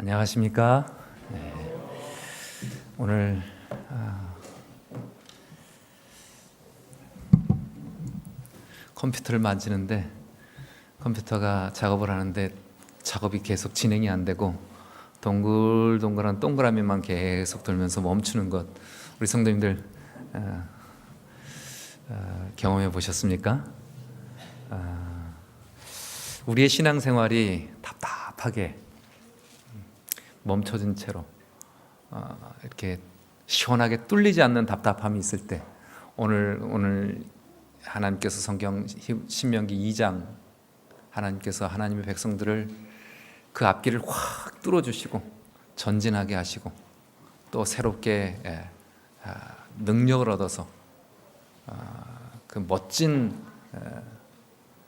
안녕하십니까? 네. 오늘 컴퓨터를 만지는데 컴퓨터가 작업을 하는데 작업이 계속 진행이 안 되고 동글동글한 동그라미만 계속 돌면서 멈추는 것, 우리 성도님들 경험해 보셨습니까? 우리의 신앙생활이 답답하게 멈춰진 채로 이렇게 시원하게 뚫리지 않는 답답함이 있을 때 오늘 하나님께서 성경 신명기 2장 하나님께서 하나님의 백성들을 그 앞길을 확 뚫어주시고 전진하게 하시고 또 새롭게 능력을 얻어서 그 멋진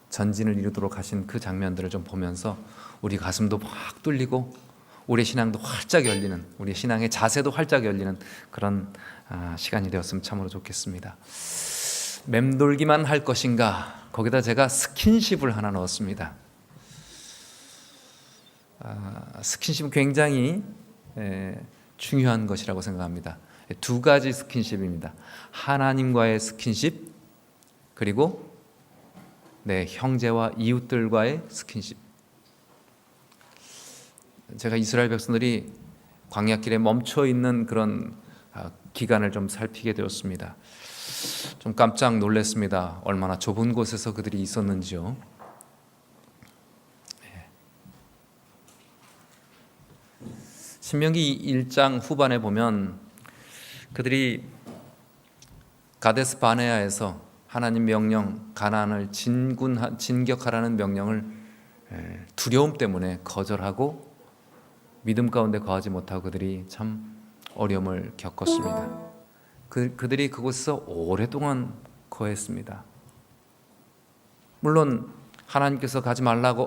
전진을 이루도록 하신 그 장면들을 좀 보면서 우리 가슴도 확 뚫리고 우리의 신앙도 활짝 열리는, 우리의 신앙의 자세도 활짝 열리는 그런 시간이 되었으면 참으로 좋겠습니다. 맴돌기만 할 것인가, 거기다 제가 스킨십을 하나 넣었습니다. 스킨십은 굉장히 중요한 것이라고 생각합니다. 두 가지 스킨십입니다. 하나님과의 스킨십, 그리고 내 형제와 이웃들과의 스킨십. 제가 이스라엘 백성들이 광야길에 멈춰 있는 그런 기간을 좀 살피게 되었습니다. 좀 깜짝 놀랐습니다. 얼마나 좁은 곳에서 그들이 있었는지요. 신명기 1장 후반에 보면 그들이 가데스 바네아에서 하나님 명령, 가나안을 진격하라는 명령을 두려움 때문에 거절하고 믿음 가운데 거하지 못하고 그들이 참 어려움을 겪었습니다. 그들이 그곳에서 오랫동안 거했습니다. 물론 하나님께서 가지 말라고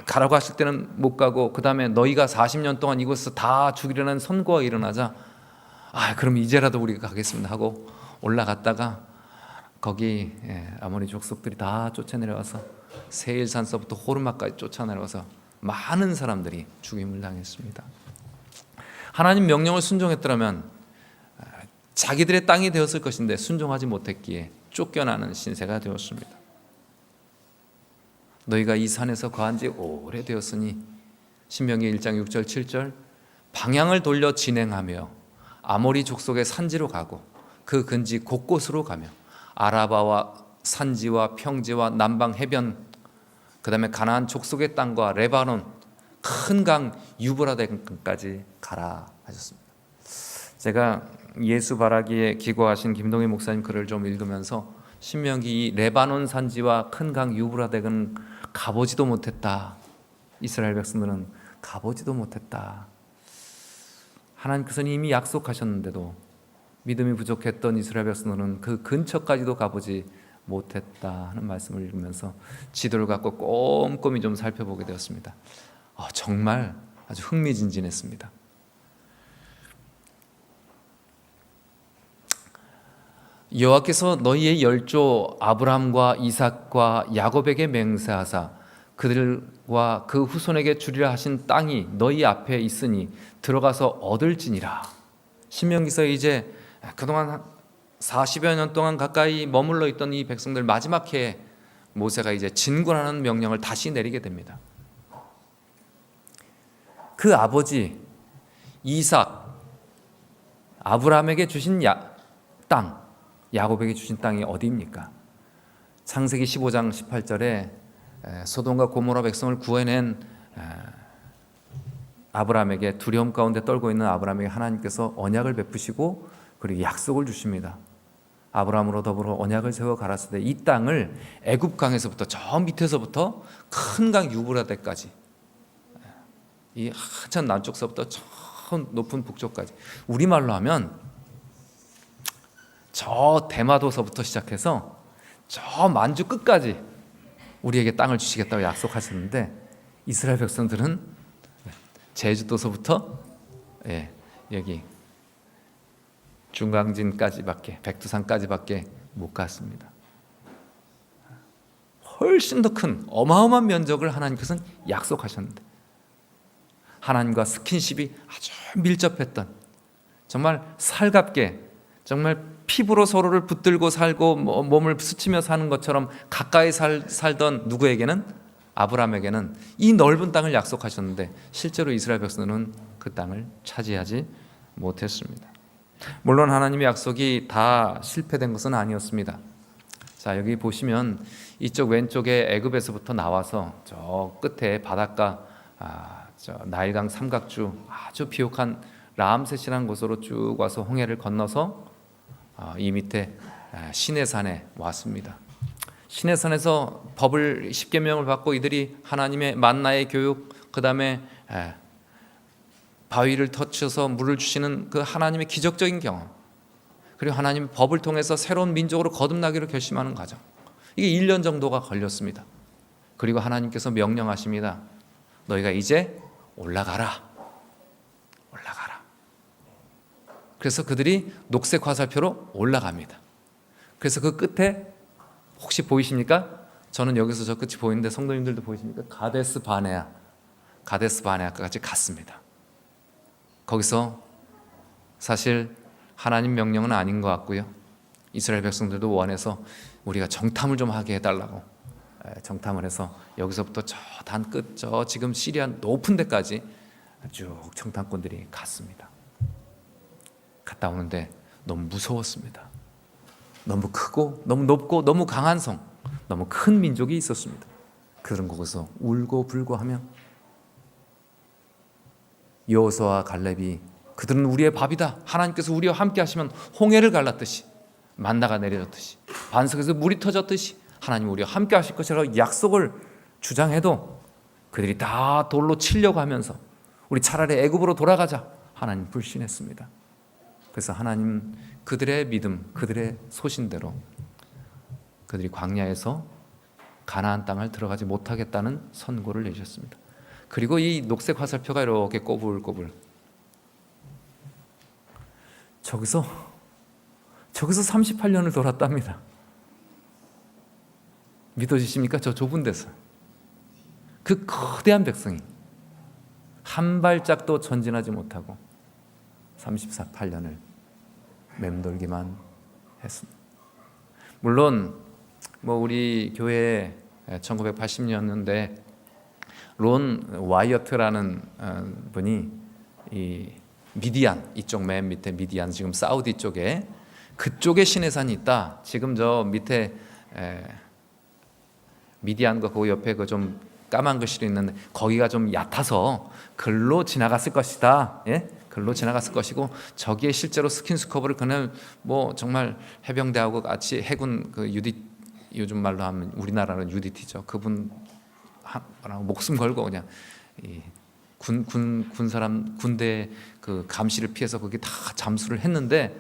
가라고 하실 때는 못 가고, 그 다음에 너희가 40년 동안 이곳에서 다 죽이려는 선고가 일어나자 그럼 이제라도 우리가 가겠습니다 하고 올라갔다가 거기 아모리 족속들이 다 쫓아내려와서 세일산서부터 호르마까지 쫓아내려와서 많은 사람들이 죽임을 당했습니다. 하나님 명령을 순종했더라면 자기들의 땅이 되었을 것인데 순종하지 못했기에 쫓겨나는 신세가 되었습니다. 너희가 이 산에서 거한 지 오래되었으니, 신명기 1장 6절 7절, 방향을 돌려 진행하며 아모리 족속의 산지로 가고 그 근지 곳곳으로 가며 아라바와 산지와 평지와 남방 해변, 그 다음에 가나안 족속의 땅과 레바논 큰 강 유브라데까지 가라 하셨습니다. 제가 예수 바라기에 기고하신 김동희 목사님 글을 좀 읽으면서 신명기 레바논 산지와 큰 강 유브라데는 가보지도 못했다. 이스라엘 백성들은 가보지도 못했다. 하나님께서는 이미 약속하셨는데도 믿음이 부족했던 이스라엘 백성들은 그 근처까지도 가보지 못했다 하는 말씀을 읽으면서 지도를 갖고 꼼꼼히 좀 살펴보게 되었습니다. 정말 아주 흥미진진했습니다. 여호와께서 너희의 열조 아브라함과 이삭과 야곱에게 맹세하사 그들과 그 후손에게 주리라 하신 땅이 너희 앞에 있으니 들어가서 얻을지니라. 신명기서 이제 그동안 40여 년 동안 가까이 머물러 있던 이 백성들 마지막 해에 모세가 이제 진군하는 명령을 다시 내리게 됩니다. 그 아버지 이삭, 아브라함에게 주신 땅, 야곱에게 주신 땅이 어디입니까? 창세기 15장 18절에 소돔과 고모라 백성을 구해낸 아브라함에게, 두려움 가운데 떨고 있는 아브라함에게 하나님께서 언약을 베푸시고 그리고 약속을 주십니다. 아브라함으로 더불어 언약을 세워 가라사대 이 땅을 애굽강에서부터 저 밑에서부터 큰 강 유브라데까지, 이 한참 남쪽서부터 저 높은 북쪽까지, 우리말로 하면 저 대마도서부터 시작해서 저 만주 끝까지 우리에게 땅을 주시겠다고 약속하셨는데, 이스라엘 백성들은 제주도서부터 여기 중강진까지밖에, 백두산까지밖에 못 갔습니다. 훨씬 더 큰 어마어마한 면적을 하나님께서는 약속하셨는데 하나님과 스킨십이 아주 밀접했던, 정말 살갑게, 정말 피부로 서로를 붙들고 살고 몸을 스치며 사는 것처럼 가까이 살던 누구에게는, 아브라함에게는 이 넓은 땅을 약속하셨는데 실제로 이스라엘 백성들은 그 땅을 차지하지 못했습니다. 물론 하나님의 약속이 다 실패된 것은 아니었습니다. 자, 여기 보시면 이쪽 왼쪽에 애굽에서부터 나와서 저 끝에 바닷가, 저 나일강 삼각주 아주 비옥한 라암셋이라는 곳으로 쭉 와서 홍해를 건너서 이 밑에 시내산에 왔습니다. 시내산에서 법을 10계명을 받고 이들이 하나님의 만나의 교육, 그 다음에 바위를 터쳐서 물을 주시는 그 하나님의 기적적인 경험, 그리고 하나님의 법을 통해서 새로운 민족으로 거듭나기로 결심하는 과정, 이게 1년 정도가 걸렸습니다. 그리고 하나님께서 명령하십니다. 너희가 이제 올라가라. 그래서 그들이 녹색 화살표로 올라갑니다. 그래서 그 끝에 혹시 보이십니까? 저는 여기서 저 끝이 보이는데 성도님들도 보이십니까? 가데스 바네아까지 갔습니다. 거기서 사실 하나님 명령은 아닌 것 같고요, 이스라엘 백성들도 원해서 우리가 정탐을 좀 하게 해달라고 정탐을 해서 여기서부터 저 단 끝, 저 지금 시리아 높은 데까지 쭉 정탐꾼들이 갔습니다. 갔다 오는데 너무 무서웠습니다. 너무 크고 너무 높고 너무 강한 성, 너무 큰 민족이 있었습니다. 그들은 거기서 울고 불고 하며, 여호수아와 갈렙이 그들은 우리의 밥이다, 하나님께서 우리와 함께 하시면 홍해를 갈랐듯이, 만나가 내려졌듯이, 반석에서 물이 터졌듯이 하나님 우리와 함께 하실 것이라고 약속을 주장해도 그들이 다 돌로 치려고 하면서 우리 차라리 애굽으로 돌아가자, 하나님 불신했습니다. 그래서 하나님 그들의 믿음, 그들의 소신대로 그들이 광야에서 가나안 땅을 들어가지 못하겠다는 선고를 내주셨습니다. 그리고 이 녹색 화살표가 이렇게 꼬불꼬불, 저기서 38년을 돌았답니다. 믿어지십니까? 저 좁은 데서 그 거대한 백성이 한 발짝도 전진하지 못하고 38년을 맴돌기만 했습니다. 물론 우리 교회 1980년대 론 와이어트라는 분이 이 미디안, 이쪽 맨 밑에 미디안, 지금 사우디 쪽에, 그쪽에 시내산이 있다. 지금 저 밑에 미디안과 그 옆에 그 좀 까만 글씨로 있는데 거기가 좀 얕아서 글로 지나갔을 것이다. 예? 글로 지나갔을 것이고, 저기에 실제로 스킨스커버를 그날 정말 해병대하고 같이 해군 그 요즘 말로 하면 우리나라는 UDT죠. 그분 목숨 걸고 그냥 군 사람 군대 그 감시를 피해서 거기 다 잠수를 했는데,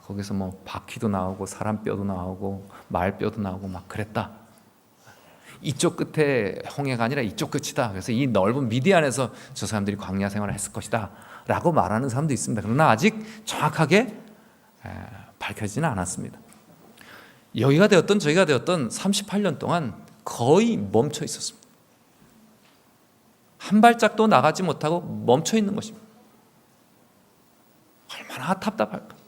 거기서 바퀴도 나오고 사람 뼈도 나오고 말 뼈도 나오고 막 그랬다. 이쪽 끝에 홍해가 아니라 이쪽 끝이다. 그래서 이 넓은 미디안에서 저 사람들이 광야 생활을 했을 것이다 라고 말하는 사람도 있습니다. 그러나 아직 정확하게 밝혀지지는 않았습니다. 여기가 되었던 저기가 되었던 38년 동안 거의 멈춰 있었습니다. 한 발짝도 나가지 못하고 멈춰 있는 것입니다. 얼마나 답답할까.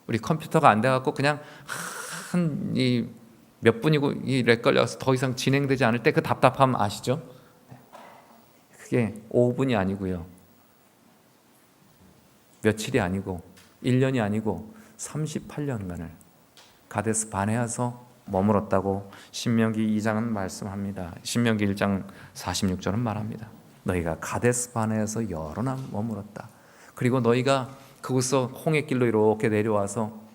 우리 컴퓨터가 안 돼갖고 그냥 몇 분이고 렉 걸려서 더 이상 진행되지 않을 때 그 답답함 아시죠? 그게 5분이 아니고요, 며칠이 아니고 1년이 아니고 38년간을 가데스 바네아서 머물었다고 신명기 2장은 말씀합니다. 신명기 1장 46절은 말합니다. 너희가 가데스 바네아서 여러 날 머물었다. 그리고 너희가 그곳서 홍해길로 이렇게 내려와서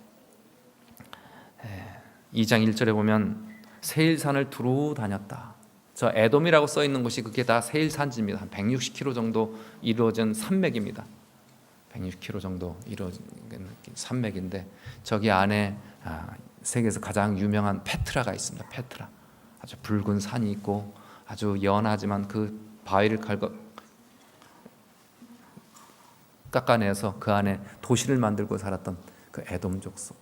2장 1절에 보면 세일산을 두루 다녔다. 저 에돔이라고 써 있는 곳이 그게 다 세일산지입니다. 한 160km 정도 이루어진 산맥입니다. 160km 정도 이루어진 산맥인데, 저기 안에 세계에서 가장 유명한 페트라가 있습니다. 페트라, 아주 붉은 산이 있고 아주 연하지만 그 바위를 깎아내서 그 안에 도시를 만들고 살았던 그 에돔 족속,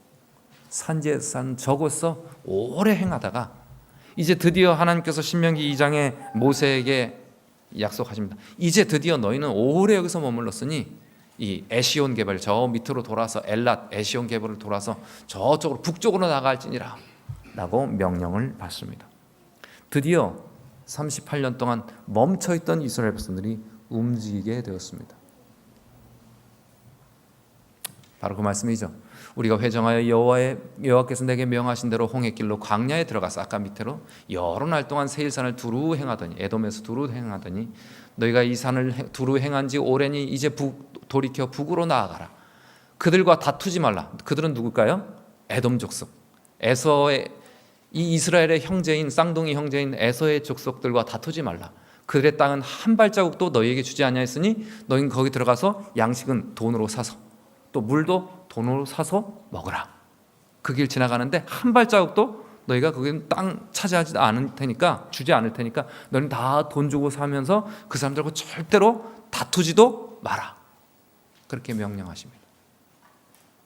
산지에 산 저곳서 오래 행하다가 이제 드디어 하나님께서 신명기 2장에 모세에게 약속하십니다. 이제 드디어 너희는 오래 여기서 머물렀으니 이 에시온 개발 저 밑으로 돌아서 엘랏 에시온 개발을 돌아서 저쪽으로 북쪽으로 나갈지니라 라고 명령을 받습니다. 드디어 38년 동안 멈춰있던 이스라엘 백성들이 움직이게 되었습니다. 바로 그 말씀이죠. 우리가 회정하여 여호와께서 내게 명하신 대로 홍해길로 광야에 들어가서 아까 밑으로 여러 날 동안 세일산을 두루 행하더니 에돔에서 두루 행하더니 너희가 이 산을 두루 행한 지 오래니 이제 돌이켜 북으로 나아가라. 그들과 다투지 말라. 그들은 누굴까요? 에돔 족속. 에서의 이 이스라엘의 형제인 쌍둥이 형제인 에서의 족속들과 다투지 말라. 그들의 땅은 한 발자국도 너희에게 주지 아니하였으니 너희는 거기 들어가서 양식은 돈으로 사서 또 물도 돈으로 사서 먹으라. 그 길 지나가는데 한 발자국도 너희가 거기는 땅 차지하지 않을 테니까 주지 않을 테니까 너희는 다 돈 주고 사면서 그 사람들하고 절대로 다투지도 마라. 그렇게 명령하십니다.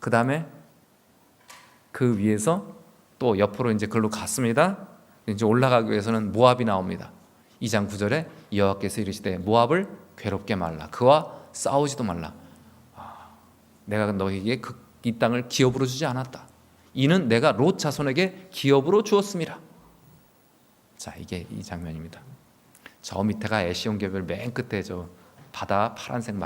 그 다음에 그 위에서 또 옆으로 이제 글로 갔습니다. 이제 올라가기 위해서는 모압이 나옵니다. 2장 9절에 여호와께서 이르시되 모압을 괴롭게 말라. 그와 싸우지도 말라. 내가 너희에게 이 땅을 기업으로 주지 않았다. 이는 내가 롯 자손에게 기업으로 주었음이라. 자, 이게 이 장면입니다. 저 밑에가 에시온 개별 맨 끝에 저 바다 파란색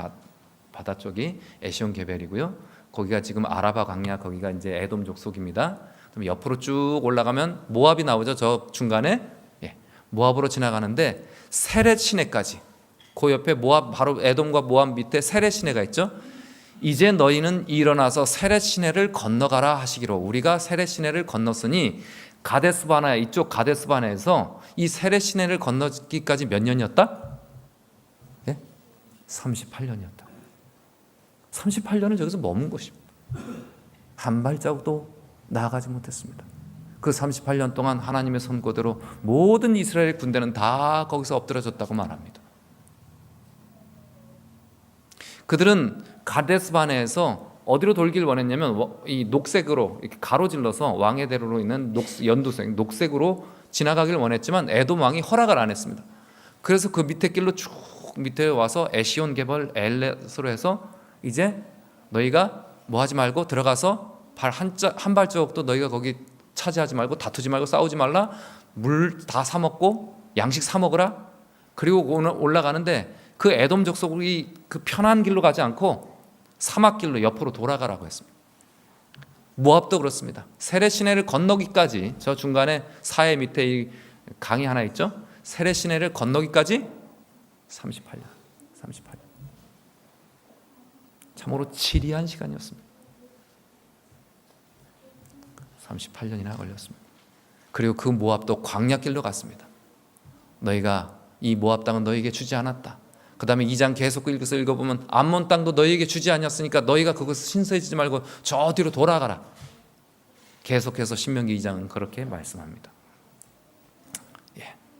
바다 쪽이 에시온 개별이고요. 거기가 지금 아라바 광야 거기가 이제 에돔 족속입니다. 그럼 옆으로 쭉 올라가면 모압이 나오죠. 저 중간에 모압으로 지나가는데 세렛 시내까지. 그 옆에 모압 바로 에돔과 모압 밑에 세렛 시내가 있죠. 이제 너희는 일어나서 세렛 시내를 건너가라 하시기로 우리가 세렛 시내를 건넜으니 가데스바나 이쪽 가데스바나에서 이 세렛 시내를 건너기까지 몇 년이었다? 38년이었다. 38년을 저기서 머문 것입니다. 한 발자국도 나아가지 못했습니다. 그 38년 동안 하나님의 선고대로 모든 이스라엘 군대는 다 거기서 엎드려졌다고 말합니다. 그들은 가데스바네에서 어디로 돌기를 원했냐면 이 녹색으로 이렇게 가로질러서 왕의 대로로 있는 연두색 녹색으로 지나가기를 원했지만 에돔 왕이 허락을 안 했습니다. 그래서 그 밑에 길로 쭉 밑에 와서 에시온 개벌 엘렛으로 해서 이제 너희가 뭐 하지 말고 들어가서 한 발자국도 너희가 거기 차지하지 말고 다투지 말고 싸우지 말라. 물 다 사 먹고 양식 사 먹으라. 그리고 오늘 올라가는데 그 에돔 족속이 그 편한 길로 가지 않고 사막길로 옆으로 돌아가라고 했습니다. 모압도 그렇습니다. 세렛 시내를 건너기까지 저 중간에 사해 밑에 이 강이 하나 있죠. 세렛 시내를 건너기까지 38년. 참으로 지리한 시간이었습니다. 38년이나 걸렸습니다. 그리고 그 모압도 광야길로 갔습니다. 너희가 이 모압 땅은 너희에게 주지 않았다. 그 다음에 2장 계속 읽어보면 암몬 땅도 너희에게 주지 않았으니까 너희가 그것을 신세지지 말고 저 뒤로 돌아가라. 계속해서 신명기 2장은 그렇게 말씀합니다.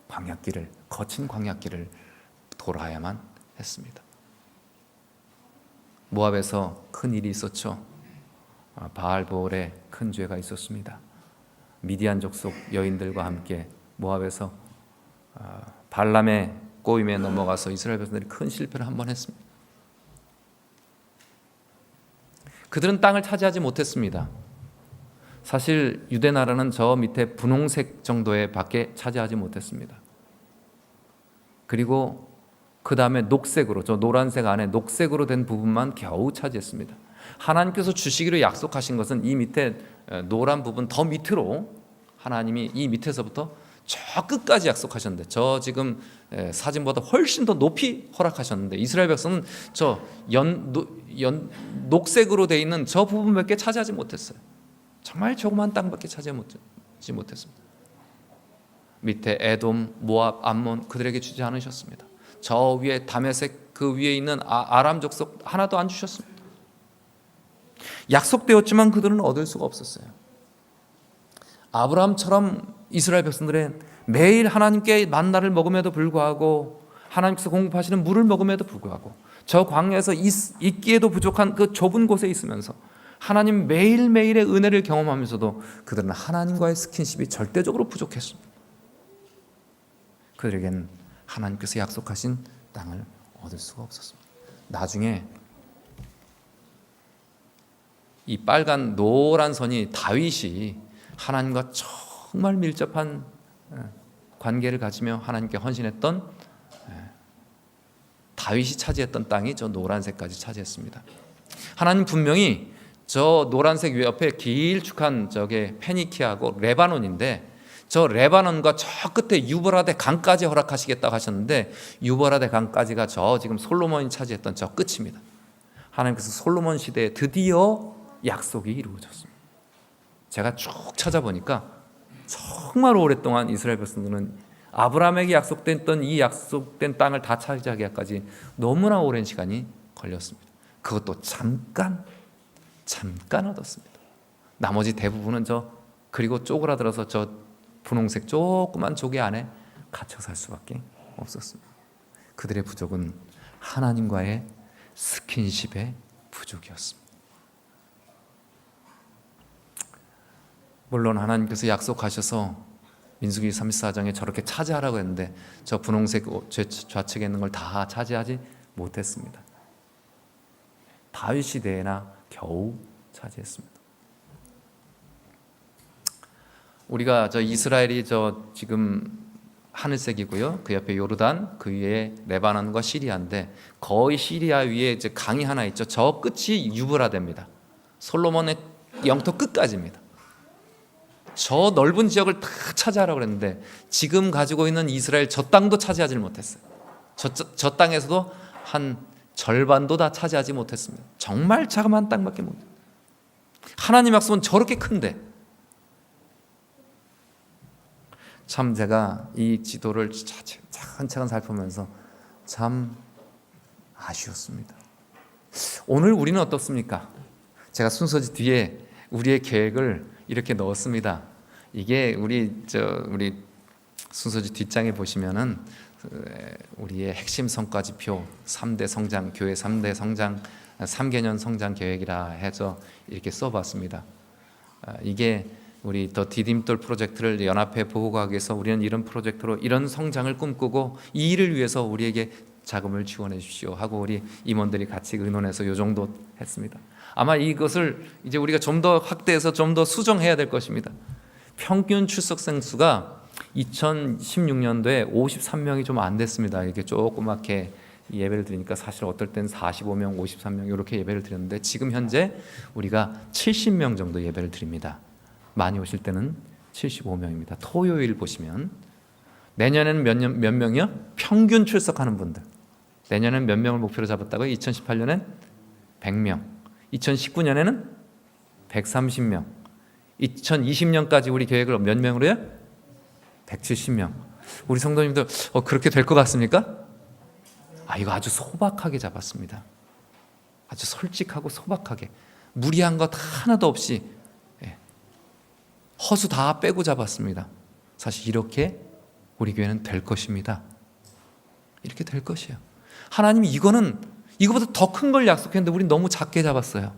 광야길을 거친 광야길을 돌아야만 했습니다. 모압에서 큰 일이 있었죠. 바알보올에 큰 죄가 있었습니다. 미디안 족속 여인들과 함께 모압에서 발람의 꼬임에 넘어가서 이스라엘 백성들이 큰 실패를 한 번 했습니다. 그들은 땅을 차지하지 못했습니다. 사실 유대 나라는 저 밑에 분홍색 정도의 밖에 차지하지 못했습니다. 그리고 그 다음에 녹색으로 저 노란색 안에 녹색으로 된 부분만 겨우 차지했습니다. 하나님께서 주시기로 약속하신 것은 이 밑에 노란 부분 더 밑으로 하나님이 이 밑에서부터 저 끝까지 약속하셨는데 저 지금 사진보다 훨씬 더 높이 허락하셨는데 이스라엘 백성은 저 녹색으로 돼 있는 저 부분밖에 차지하지 못했어요. 정말 조그만 땅밖에 차지하지 못했습니다. 밑에 에돔, 모압, 암몬 그들에게 주지 않으셨습니다. 저 위에 다메섹 그 위에 있는 아람 족속 하나도 안 주셨습니다. 약속되었지만 그들은 얻을 수가 없었어요. 아브라함처럼 이스라엘 백성들의 매일 하나님께 만나를 먹음에도 불구하고 하나님께서 공급하시는 물을 먹음에도 불구하고 저 광야에서 있기에도 부족한 그 좁은 곳에 있으면서 하나님 매일매일의 은혜를 경험하면서도 그들은 하나님과의 스킨십이 절대적으로 부족했습니다. 그들에겐 하나님께서 약속하신 땅을 얻을 수가 없었습니다. 나중에 이 빨간 노란 선이 다윗이 하나님과 정말 밀접한 관계를 가지며 하나님께 헌신했던 다윗이 차지했던 땅이 저 노란색까지 차지했습니다. 하나님 분명히 저 노란색 옆에 길쭉한 저게 페니키아고 레바논인데 저 레바논과 저 끝에 유브라데 강까지 허락하시겠다고 하셨는데 유브라데 강까지가 저 지금 솔로몬이 차지했던 저 끝입니다. 하나님께서 솔로몬 시대에 드디어 약속이 이루어졌습니다. 제가 쭉 찾아보니까 정말 오랫동안 이스라엘 백성들은 아브라함에게 약속됐던 이 약속된 땅을 다 차지하기까지 너무나 오랜 시간이 걸렸습니다. 그것도 잠깐 얻었습니다. 나머지 대부분은 그리고 쪼그라들어서 저 분홍색 조그만 조개 안에 갇혀 살 수밖에 없었습니다. 그들의 부족은 하나님과의 스킨십의 부족이었습니다. 물론 하나님께서 약속하셔서 민수기 34장에 저렇게 차지하라고 했는데 저 분홍색 좌측에 있는 걸 다 차지하지 못했습니다. 다윗 시대에나 겨우 차지했습니다. 우리가 저 이스라엘이 지금 하늘색이고요. 그 옆에 요르단, 그 위에 레바논과 시리아인데 거의 시리아 위에 이제 강이 하나 있죠. 저 끝이 유브라데입니다. 솔로몬의 영토 끝까지입니다. 저 넓은 지역을 다 차지하라고 그랬는데 지금 가지고 있는 이스라엘 저 땅도 차지하지 못했어요. 저 땅에서도 한 절반도 다 차지하지 못했습니다. 정말 자그마한 땅밖에 못. 하나님 약속은 저렇게 큰데 참 제가 이 지도를 차근차근 살펴보면서 참 아쉬웠습니다. 오늘 우리는 어떻습니까? 제가 순서지 뒤에 우리의 계획을 이렇게 넣었습니다. 이게 우리 순서지 뒷장에 보시면은 우리의 핵심 성과지표 3대 성장, 교회 3대 성장, 3개년 성장 계획이라 해서 이렇게 써봤습니다. 이게 우리 더 디딤돌 프로젝트를 연합회 보호하기 위해서 우리는 이런 프로젝트로 이런 성장을 꿈꾸고 이 일을 위해서 우리에게 자금을 지원해 주십시오 하고 우리 임원들이 같이 의논해서 이 정도 했습니다. 아마 이것을 이제 우리가 좀 더 확대해서 좀 더 수정해야 될 것입니다. 평균 출석생 수가 2016년도에 53명이 좀 안 됐습니다. 이렇게 조그맣게 예배를 드리니까 사실 어떨 땐 45명, 53명 이렇게 예배를 드렸는데 지금 현재 우리가 70명 정도 예배를 드립니다. 많이 오실 때는 75명입니다. 토요일 보시면 내년에는 몇 명이요? 평균 출석하는 분들. 내년에는 몇 명을 목표로 잡았다고요? 2018년엔 100명, 2019년에는 130명, 2020년까지 우리 계획을 몇 명으로 해요? 170명. 우리 성도님들 그렇게 될 것 같습니까? 이거 아주 소박하게 잡았습니다. 아주 솔직하고 소박하게 무리한 것 하나도 없이 허수 다 빼고 잡았습니다. 사실 이렇게 우리 교회는 될 것입니다. 이렇게 될 것이에요. 하나님이 이거보다 더 큰 걸 약속했는데 우린 너무 작게 잡았어요.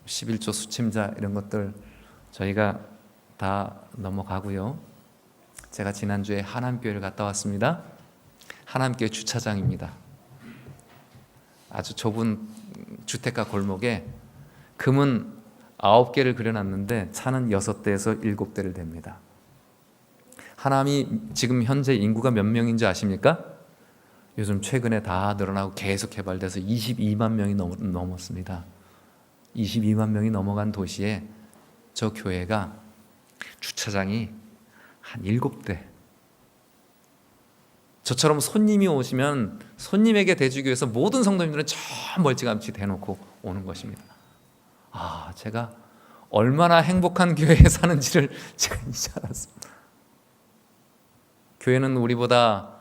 11조 수침자 이런 것들 저희가 다 넘어가고요. 제가 지난주에 하남교회를 갔다 왔습니다. 하남교회 주차장입니다. 아주 좁은 주택가 골목에 금은 9개를 그려놨는데 차는 6대에서 7대를 댑니다. 하남이 지금 현재 인구가 몇 명인지 아십니까? 요즘 최근에 다 늘어나고 계속 개발돼서 22만 명이 넘었습니다. 22만 명이 넘어간 도시에 저 교회가 주차장이 한 7대. 저처럼 손님이 오시면 손님에게 대주기 위해서 모든 성도님들은 저 멀찌감치 대놓고 오는 것입니다. 제가 얼마나 행복한 교회에 사는지를 제가 이제 알았습니다. 교회는 우리보다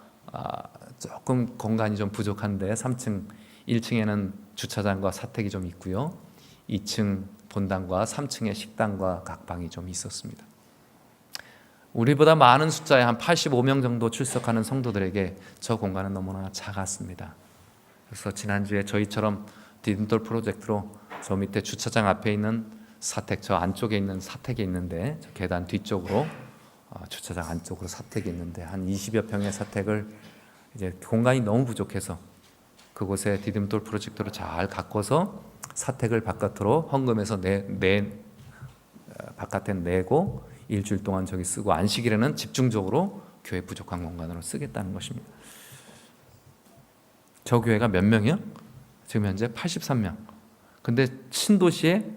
조금 공간이 좀 부족한데 3층, 1층에는 주차장과 사택이 좀 있고요. 2층 본당과 3층에 식당과 각 방이 좀 있었습니다. 우리보다 많은 숫자의 한 85명 정도 출석하는 성도들에게 저 공간은 너무나 작았습니다. 그래서 지난주에 저희처럼 디딤돌 프로젝트로 저 밑에 주차장 앞에 있는 사택, 저 안쪽에 있는 사택이 있는데 저 계단 뒤쪽으로 주차장 안쪽으로 사택이 있는데 한 20여 평의 사택을 이제 공간이 너무 부족해서 그곳에 디딤돌 프로젝터로 잘 가꿔서 사택을 바깥으로 헌금해서 바깥에 내고 일주일 동안 저기 쓰고 안식일에는 집중적으로 교회 부족한 공간으로 쓰겠다는 것입니다. 저 교회가 몇 명이요? 지금 현재 83명. 근데 신도시의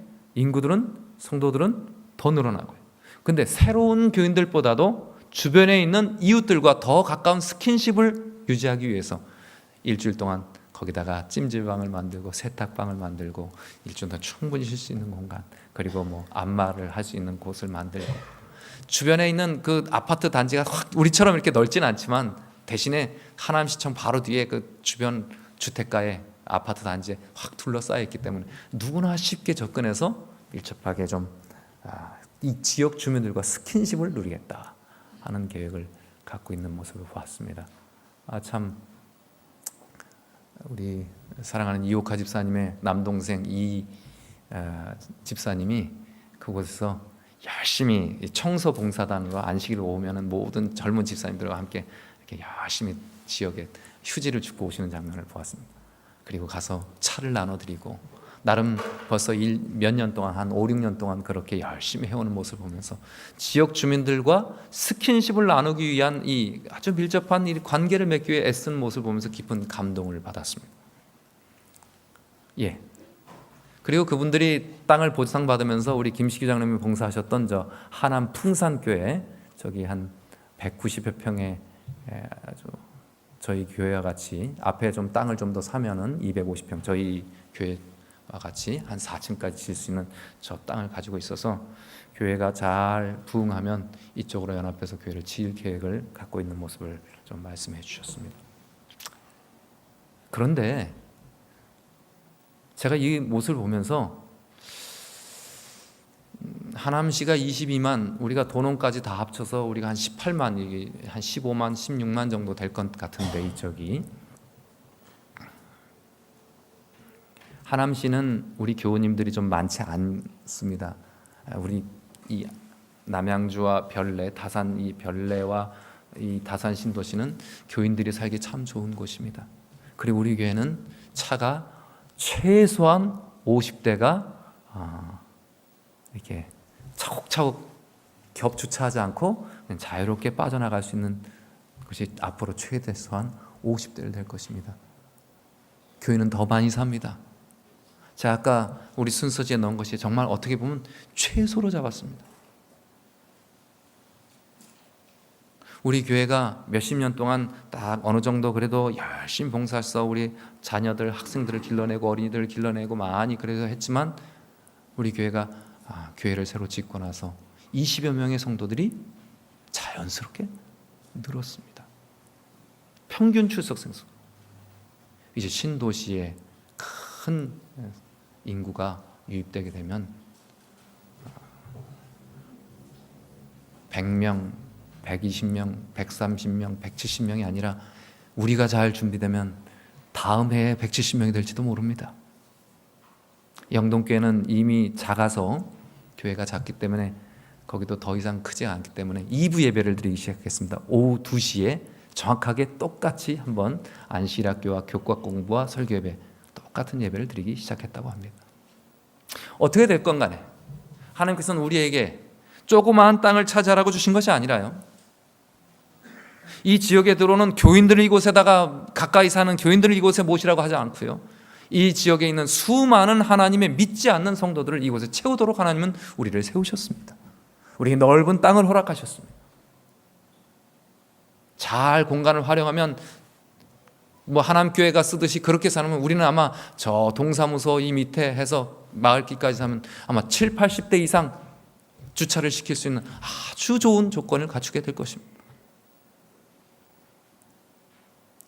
성도들은 더 늘어나고요. 근데 새로운 교인들보다도 주변에 있는 이웃들과 더 가까운 스킨십을 유지하기 위해서 일주일 동안 거기다가 찜질방을 만들고 세탁방을 만들고 일주일 동안 충분히 쉴 수 있는 공간, 그리고 뭐 안마를 할 수 있는 곳을 만들고, 주변에 있는 그 아파트 단지가 확 우리처럼 이렇게 넓지는 않지만 대신에 하남시청 바로 뒤에 그 주변 주택가에 아파트 단지에 확 둘러싸여 있기 때문에 누구나 쉽게 접근해서 밀접하게 좀 이 지역 주민들과 스킨십을 누리겠다 하는 계획을 갖고 있는 모습을 보았습니다. 참 우리 사랑하는 이호카 집사님의 남동생 이 집사님이 그곳에서 열심히 청소 봉사단과 안식일 오면은 모든 젊은 집사님들과 함께 이렇게 열심히 지역에 휴지를 줍고 오시는 장면을 보았습니다. 그리고 가서 차를 나눠드리고 나름 벌써 몇 년 동안 한 5, 6년 동안 그렇게 열심히 해오는 모습을 보면서 지역 주민들과 스킨십을 나누기 위한 이 아주 밀접한 이 관계를 맺기 위해 애쓰는 모습을 보면서 깊은 감동을 받았습니다. 예. 그리고 그분들이 땅을 보상받으면서 우리 김식규 장로님이 봉사하셨던 저 하남 풍산교회 저기 한 190여 평의 아주 저희 교회와 같이 앞에 좀 땅을 좀 더 사면은 250평 저희 교회와 같이 한 4층까지 질 수 있는 저 땅을 가지고 있어서 교회가 잘 부흥하면 이쪽으로 연합해서 교회를 지을 계획을 갖고 있는 모습을 좀 말씀해 주셨습니다. 그런데 제가 이 모습을 보면서 하남시가 22만, 우리가 도농까지 다 합쳐서 우리가 한 18만, 이게 한 15만, 16만 정도 될 것 같은데 이쪽이 하남시는 우리 교우님들이 좀 많지 않습니다. 우리 이 남양주와 별내, 다산 이 별내와 이 다산 신도시는 교인들이 살기 참 좋은 곳입니다. 그리고 우리 교회는 차가 최소한 50대가 이렇게 차곡차곡 겹주차하지 않고 그냥 자유롭게 빠져나갈 수 있는 것이 앞으로 최대한 50대를 될 것입니다. 교회는 더 많이 삽니다. 제가 아까 우리 순서지에 넣은 것이 정말 어떻게 보면 최소로 잡았습니다. 우리 교회가 몇십 년 동안 딱 어느 정도 그래도 열심히 봉사해서 우리 자녀들, 학생들을 길러내고 어린이들을 길러내고 많이 그래서 했지만 우리 교회가 교회를 새로 짓고 나서 20여 명의 성도들이 자연스럽게 늘었습니다. 평균 출석 생수. 이제 신도시에 큰 인구가 유입되게 되면 100명, 120명, 130명, 170명이 아니라 우리가 잘 준비되면 다음 해에 170명이 될지도 모릅니다. 영동교회는 이미 작아서 교회가 작기 때문에 거기도 더 이상 크지 않기 때문에 2부 예배를 드리기 시작했습니다. 오후 2시에 정확하게 똑같이 한번 안식일학교와 교과 공부와 설교 예배 똑같은 예배를 드리기 시작했다고 합니다. 어떻게 될 건 간에 하나님께서는 우리에게 조그마한 땅을 차지하라고 주신 것이 아니라요, 이 지역에 들어오는 교인들을 이곳에다가 가까이 사는 교인들을 이곳에 모시라고 하지 않고요, 이 지역에 있는 수많은 하나님의 믿지 않는 성도들을 이곳에 채우도록 하나님은 우리를 세우셨습니다. 우리에게 넓은 땅을 허락하셨습니다. 잘 공간을 활용하면 뭐 하남교회가 쓰듯이 그렇게 사면 우리는 아마 저 동사무소 이 밑에 해서 마을길까지 사면 아마 7, 80대 이상 주차를 시킬 수 있는 아주 좋은 조건을 갖추게 될 것입니다.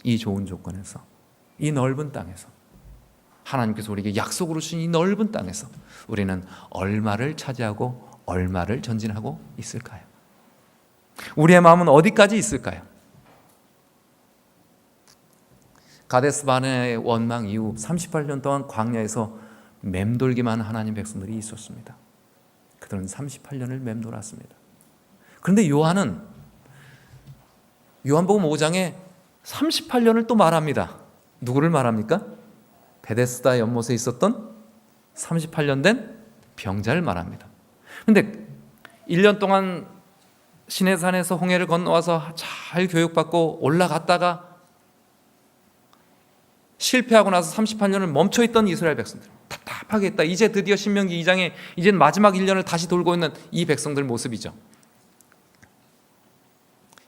이 좋은 조건에서, 이 넓은 땅에서, 하나님께서 우리에게 약속으로 주신 이 넓은 땅에서 우리는 얼마를 차지하고 얼마를 전진하고 있을까요? 우리의 마음은 어디까지 있을까요? 가데스 바네아의 원망 이후 38년 동안 광야에서 맴돌기만 한 하나님 백성들이 있었습니다. 그들은 38년을 맴돌았습니다. 그런데 요한은 요한복음 5장에 38년을 또 말합니다. 누구를 말합니까? 베데스다 연못에 있었던 38년 된 병자를 말합니다. 그런데 1년 동안 시내산에서 홍해를 건너와서 잘 교육받고 올라갔다가 실패하고 나서 38년을 멈춰있던 이스라엘 백성들, 답답하게 했다. 이제 드디어 신명기 2장에 이제 마지막 1년을 다시 돌고 있는 이 백성들 모습이죠.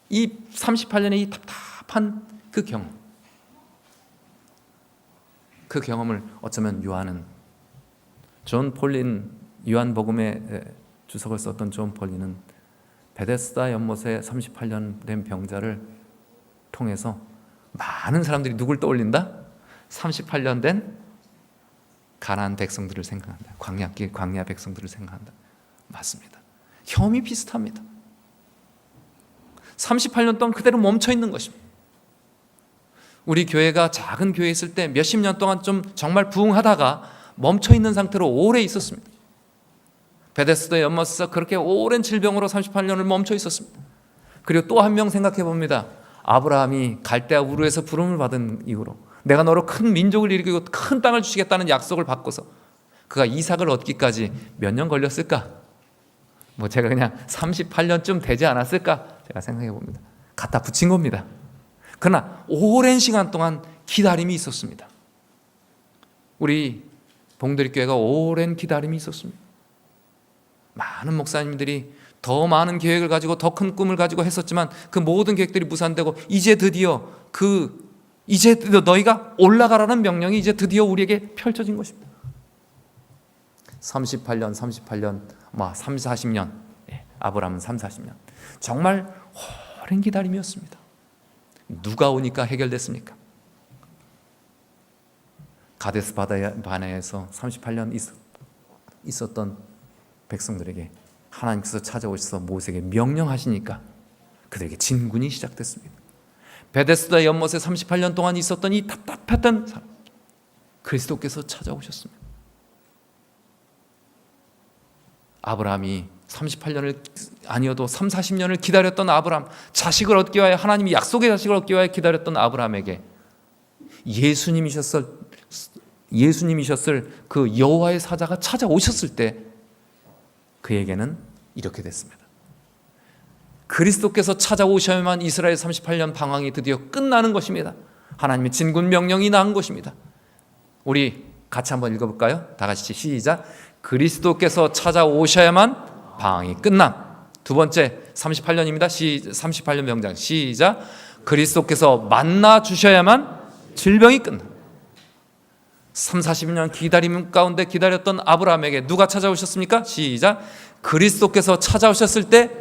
이 38년의 이 답답한 그 경험을 어쩌면 요한은 존 폴린, 요한복음에 주석을 썼던 존 폴린은 베데스다 연못에 38년 된 병자를 통해서 많은 사람들이 누굴 떠올린다? 38년 된 가나안 백성들을 생각한다. 광야 백성들을 생각한다. 맞습니다. 경험이 비슷합니다. 38년 동안 그대로 멈춰 있는 것입니다. 우리 교회가 작은 교회에 있을 때 몇십 년 동안 좀 정말 부흥하다가 멈춰 있는 상태로 오래 있었습니다. 베데스다 연못에서 그렇게 오랜 질병으로 38년을 멈춰 있었습니다. 그리고 또 한 명 생각해 봅니다. 아브라함이 갈대아 우르에서 부름을 받은 이후로 내가 너로 큰 민족을 일으키고 큰 땅을 주시겠다는 약속을 받고서 그가 이삭을 얻기까지 몇 년 걸렸을까? 제가 그냥 38년쯤 되지 않았을까? 제가 생각해 봅니다. 갖다 붙인 겁니다. 그러나 오랜 시간 동안 기다림이 있었습니다. 우리 봉드리교회가 오랜 기다림이 있었습니다. 많은 목사님들이 더 많은 계획을 가지고 더 큰 꿈을 가지고 했었지만 그 모든 계획들이 무산되고 이제 드디어 너희가 올라가라는 명령이 이제 드디어 우리에게 펼쳐진 것입니다. 38년, 40년, 아브라함은 40년. 정말 오랜 기다림이었습니다. 누가 오니까 해결됐습니까? 가데스 바네에서 38년 있었던 백성들에게 하나님께서 찾아오셔서 모세에게 명령하시니까 그들에게 진군이 시작됐습니다. 베데스다 연못에 38년 동안 있었던 이 답답했던 사람, 그리스도께서 찾아오셨습니다. 아브라함이 38년을 아니어도 40년을 기다렸던 아브라함, 자식을 얻기 위하여 하나님이 약속의 자식을 얻기 위하여 기다렸던 아브라함에게 예수님이셨을 그 여호와의 사자가 찾아오셨을 때 그에게는 이렇게 됐습니다. 그리스도께서 찾아오셔야만 이스라엘 38년 방황이 드디어 끝나는 것입니다. 하나님의 진군 명령이 나온 것입니다. 우리 같이 한번 읽어볼까요? 다 같이 시작. 그리스도께서 찾아오셔야만 방황이 끝남. 두 번째 38년입니다. 38년 명장 시작. 그리스도께서 만나 주셔야만 질병이 끝남. 40년 기다림 가운데 기다렸던 아브라함에게 누가 찾아오셨습니까? 시작. 그리스도께서 찾아오셨을 때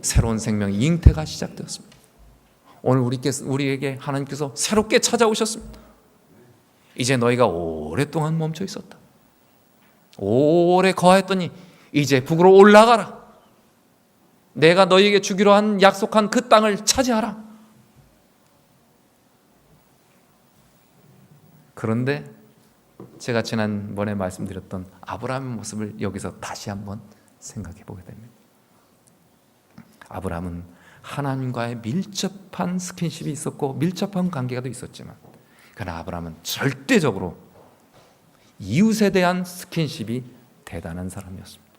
새로운 생명, 잉태가 시작되었습니다. 오늘 우리에게 하나님께서 새롭게 찾아오셨습니다. 이제 너희가 오랫동안 멈춰 있었다. 오래 거하였더니 이제 북으로 올라가라. 내가 너희에게 주기로 한 약속한 그 땅을 차지하라. 그런데 제가 지난번에 말씀드렸던 아브라함의 모습을 여기서 다시 한번 생각해 보게 됩니다. 아브라함은 하나님과의 밀접한 스킨십이 있었고 밀접한 관계가 있었지만 그러나 아브라함은 절대적으로 이웃에 대한 스킨십이 대단한 사람이었습니다.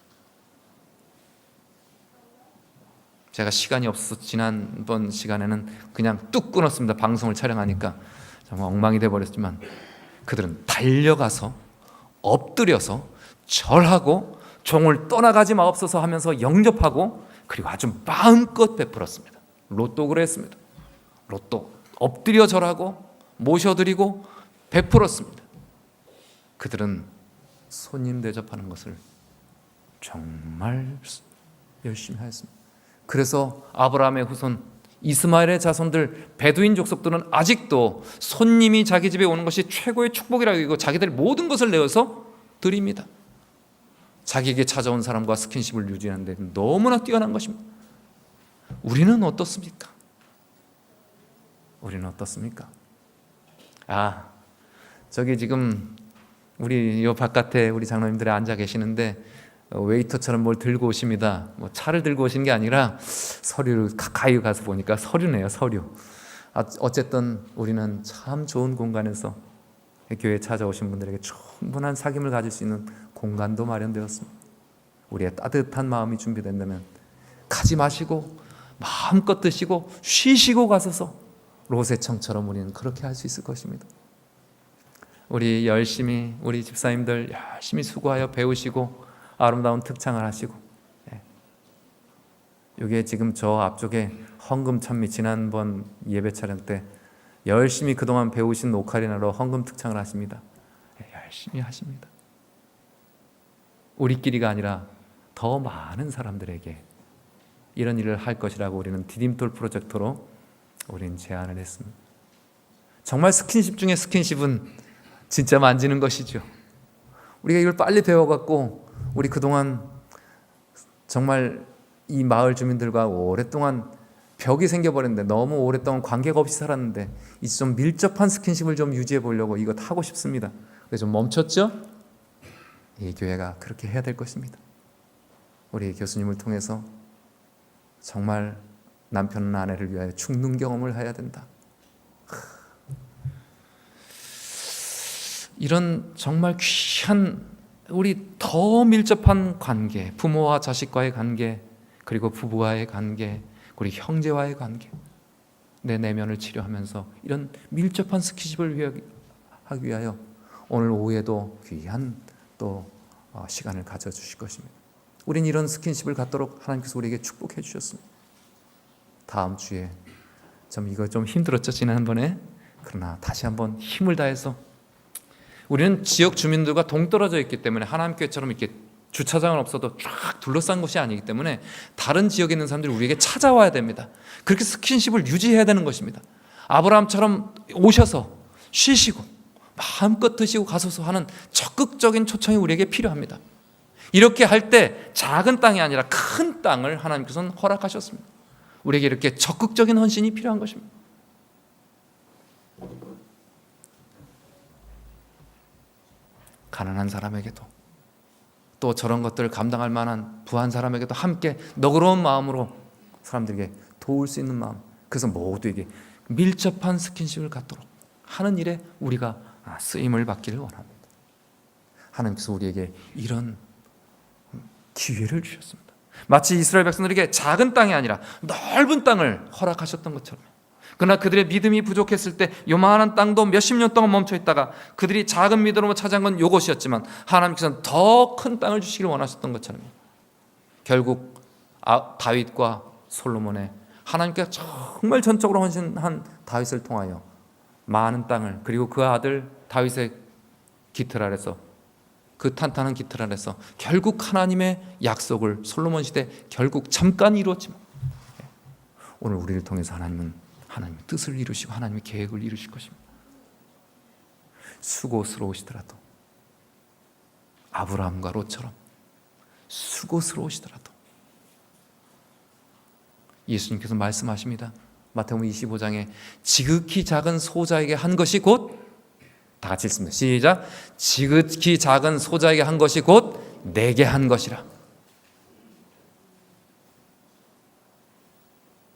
제가 시간이 없어서 지난번 시간에는 그냥 뚝 끊었습니다. 방송을 촬영하니까 정말 엉망이 돼버렸지만 그들은 달려가서 엎드려서 절하고 종을 떠나가지 마옵소서 하면서 영접하고 그리고 아주 마음껏 베풀었습니다. 롯도 그랬습니다. 롯도 엎드려 절하고 모셔드리고 베풀었습니다. 그들은 손님 대접하는 것을 정말 열심히 하였습니다. 그래서 아브라함의 후손 이스마엘의 자손들 베두인 족속들은 아직도 손님이 자기 집에 오는 것이 최고의 축복이라고 여기고 자기들 모든 것을 내어서 드립니다. 자기에게 찾아온 사람과 스킨십을 유지하는 데 너무나 뛰어난 것입니다. 우리는 어떻습니까? 저기 지금 우리 요 바깥에 우리 장로님들이 앉아 계시는데 웨이터처럼 뭘 들고 오십니다. 뭐 차를 들고 오신 게 아니라 서류를 가까이 가서 보니까 서류네요, 서류. 어쨌든 우리는 참 좋은 공간에서 교회에 찾아오신 분들에게 충분한 사귐을 가질 수 있는 공간도 마련되었습니다. 우리의 따뜻한 마음이 준비된다면 가지 마시고 마음껏 드시고 쉬시고 가소서. 롯의 청처럼 우리는 그렇게 할 수 있을 것입니다. 우리 열심히, 우리 집사님들 열심히 수고하여 배우시고 아름다운 특창을 하시고, 이게 지금 저 앞쪽에 헌금찬미, 지난번 예배 촬영 때 열심히 그동안 배우신 오카리나로 헌금 특창을 하십니다. 열심히 하십니다. 우리끼리가 아니라 더 많은 사람들에게 이런 일을 할 것이라고 우리는 디딤돌 프로젝터로 우리는 제안을 했습니다. 정말 스킨십 중에 스킨십은 진짜 만지는 것이죠. 우리가 이걸 빨리 배워갖고 우리 그동안 정말 이 마을 주민들과 오랫동안 벽이 생겨버렸는데, 너무 오랫동안 관계가 없이 살았는데 이제 좀 밀접한 스킨십을 좀 유지해 보려고 이거 하고 싶습니다. 그래서 좀 멈췄죠? 이 교회가 그렇게 해야 될 것입니다. 우리 교수님을 통해서 정말 남편은 아내를 위하여 죽는 경험을 해야 된다. 이런 정말 귀한, 우리 더 밀접한 관계, 부모와 자식과의 관계, 그리고 부부와의 관계, 우리 형제와의 관계, 내 내면을 치료하면서 이런 밀접한 스킨십을 하기 위하여 오늘 오후에도 귀한 또 시간을 가져주실 것입니다. 우린 이런 스킨십을 갖도록 하나님께서 우리에게 축복해 주셨습니다. 다음 주에 이거 좀 힘들었죠, 지난번에. 그러나 다시 한번 힘을 다해서, 우리는 지역 주민들과 동떨어져 있기 때문에 하나님교회처럼 이렇게 주차장은 없어도 쫙 둘러싼 곳이 아니기 때문에 다른 지역에 있는 사람들이 우리에게 찾아와야 됩니다. 그렇게 스킨십을 유지해야 되는 것입니다. 아브라함처럼 오셔서 쉬시고 마음껏 드시고 가소서 하는 적극적인 초청이 우리에게 필요합니다. 이렇게 할 때 작은 땅이 아니라 큰 땅을 하나님께서는 허락하셨습니다. 우리에게 이렇게 적극적인 헌신이 필요한 것입니다. 가난한 사람에게도, 또 저런 것들을 감당할 만한 부한 사람에게도 함께 너그러운 마음으로 사람들에게 도울 수 있는 마음, 그래서 모두에게 밀접한 스킨십을 갖도록 하는 일에 우리가 쓰임을 받기를 원합니다. 하나님께서 우리에게 이런 기회를 주셨습니다. 마치 이스라엘 백성들에게 작은 땅이 아니라 넓은 땅을 허락하셨던 것처럼, 그러나 그들의 믿음이 부족했을 때 요만한 땅도 몇십 년 동안 멈춰 있다가 그들이 작은 믿음으로 찾아간 건 이것이었지만 하나님께서는 더 큰 땅을 주시기를 원하셨던 것처럼, 결국 다윗과 솔로몬의, 하나님께서 정말 전적으로 헌신한 다윗을 통하여 많은 땅을, 그리고 그 아들 다윗의 기틀 아래서, 그 탄탄한 기틀 아래서 결국 하나님의 약속을 솔로몬 시대 결국 잠깐 이루었지만, 오늘 우리를 통해서 하나님은 하나님의 뜻을 이루시고 하나님의 계획을 이루실 것입니다. 수고스러우시더라도, 아브라함과 롯처럼 수고스러우시더라도 예수님께서 말씀하십니다. 마태복음 25장에 지극히 작은 소자에게 한 것이 곧, 다 같이 읽습니다. 시작. 지극히 작은 소자에게 한 것이 곧 내게 한 것이라.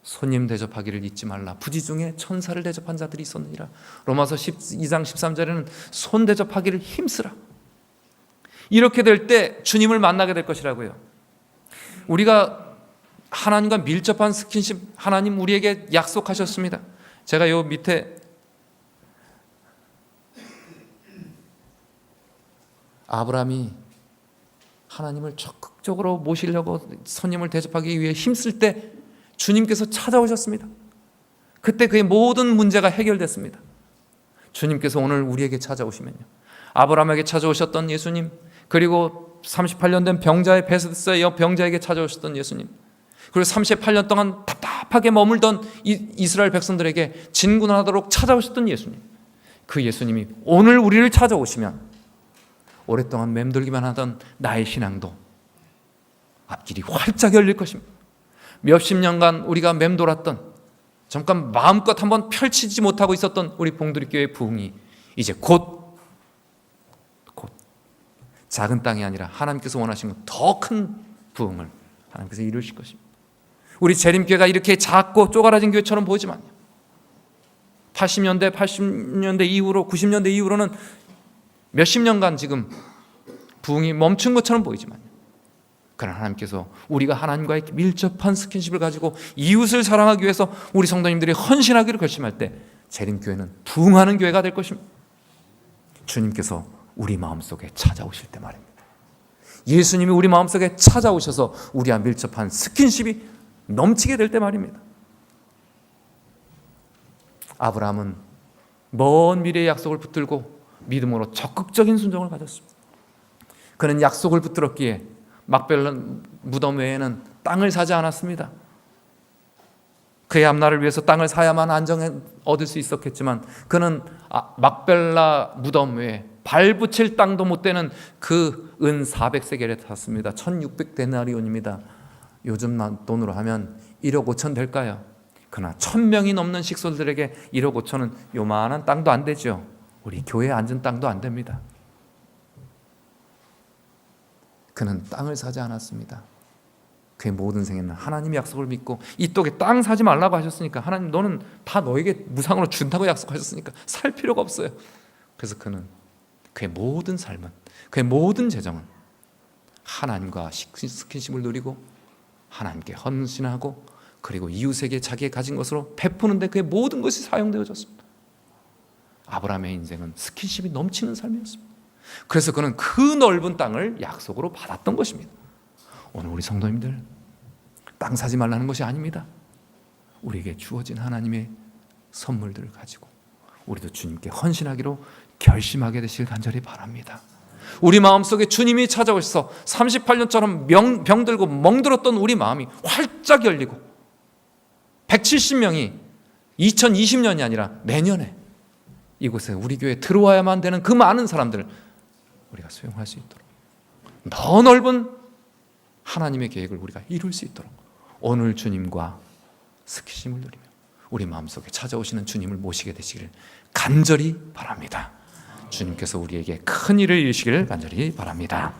손님 대접하기를 잊지 말라. 부지 중에 천사를 대접한 자들이 있었느니라. 로마서 12장 13절에는 손 대접하기를 힘쓰라. 이렇게 될 때 주님을 만나게 될 것이라고요. 우리가 하나님과 밀접한 스킨십, 하나님 우리에게 약속하셨습니다. 제가 요 밑에 아브라함이 하나님을 적극적으로 모시려고 손님을 대접하기 위해 힘쓸 때 주님께서 찾아오셨습니다. 그때 그의 모든 문제가 해결됐습니다. 주님께서 오늘 우리에게 찾아오시면요, 아브라함에게 찾아오셨던 예수님, 그리고 38년 된 병자의 베세다의 병자에게 찾아오셨던 예수님, 그리고 38년 동안 답답하게 머물던 이스라엘 백성들에게 진군하도록 찾아오셨던 예수님, 그 예수님이 오늘 우리를 찾아오시면 오랫동안 맴돌기만 하던 나의 신앙도 앞길이 활짝 열릴 것입니다. 몇십 년간 우리가 맴돌았던, 잠깐 마음껏 한번 펼치지 못하고 있었던 우리 봉두리교회의 부흥이 이제 곧 작은 땅이 아니라 하나님께서 원하시는 더 큰 부흥을 하나님께서 이루실 것입니다. 우리 재림교회가 이렇게 작고 쪼그라진 교회처럼 보이지만요, 80년대 이후로 90년대 이후로는 몇십 년간 지금 부흥이 멈춘 것처럼 보이지만, 그러나 하나님께서 우리가 하나님과의 밀접한 스킨십을 가지고 이웃을 사랑하기 위해서 우리 성도님들이 헌신하기로 결심할 때 재림교회는 부흥하는 교회가 될 것입니다. 주님께서 우리 마음속에 찾아오실 때 말입니다. 예수님이 우리 마음속에 찾아오셔서 우리와 밀접한 스킨십이 넘치게 될 때 말입니다. 아브라함은 먼 미래의 약속을 붙들고 믿음으로 적극적인 순종을 가졌습니다. 그는 약속을 붙들었기에 막벨라 무덤 외에는 땅을 사지 않았습니다. 그의 앞날을 위해서 땅을 사야만 안정을 얻을 수 있었겠지만, 그는 막벨라 무덤 외에 발붙일 땅도 못 되는 그 은 400세겔에 탔습니다. 1600데나리온입니다. 요즘 돈으로 하면 1억 5천 될까요? 그러나 1000명이 넘는 식솔들에게 1억 5천은 요만한 땅도 안 되죠. 우리 교회에 앉은 땅도 안 됩니다. 그는 땅을 사지 않았습니다. 그의 모든 생애는 하나님의 약속을 믿고, 이 땅에 땅 사지 말라고 하셨으니까, 하나님 너는 다 너에게 무상으로 준다고 약속하셨으니까 살 필요가 없어요. 그래서 그는 그의 모든 삶은, 그의 모든 재정은 하나님과 스킨십을 누리고 하나님께 헌신하고, 그리고 이웃에게 자기의 가진 것으로 베푸는데 그의 모든 것이 사용되어졌습니다. 아브라함의 인생은 스킨십이 넘치는 삶이었습니다. 그래서 그는 그 넓은 땅을 약속으로 받았던 것입니다. 오늘 우리 성도님들, 땅 사지 말라는 것이 아닙니다. 우리에게 주어진 하나님의 선물들을 가지고 우리도 주님께 헌신하기로 결심하게 되시길 간절히 바랍니다. 우리 마음속에 주님이 찾아오셔서 38년처럼 병들고 멍들었던 우리 마음이 활짝 열리고 170명이 2020년이 아니라 내년에 이곳에 우리 교회에 들어와야만 되는 그 많은 사람들을 우리가 수용할 수 있도록, 더 넓은 하나님의 계획을 우리가 이룰 수 있도록 오늘 주님과 스킨십을 누리며 우리 마음속에 찾아오시는 주님을 모시게 되시기를 간절히 바랍니다. 주님께서 우리에게 큰 일을 이루시기를 간절히 바랍니다.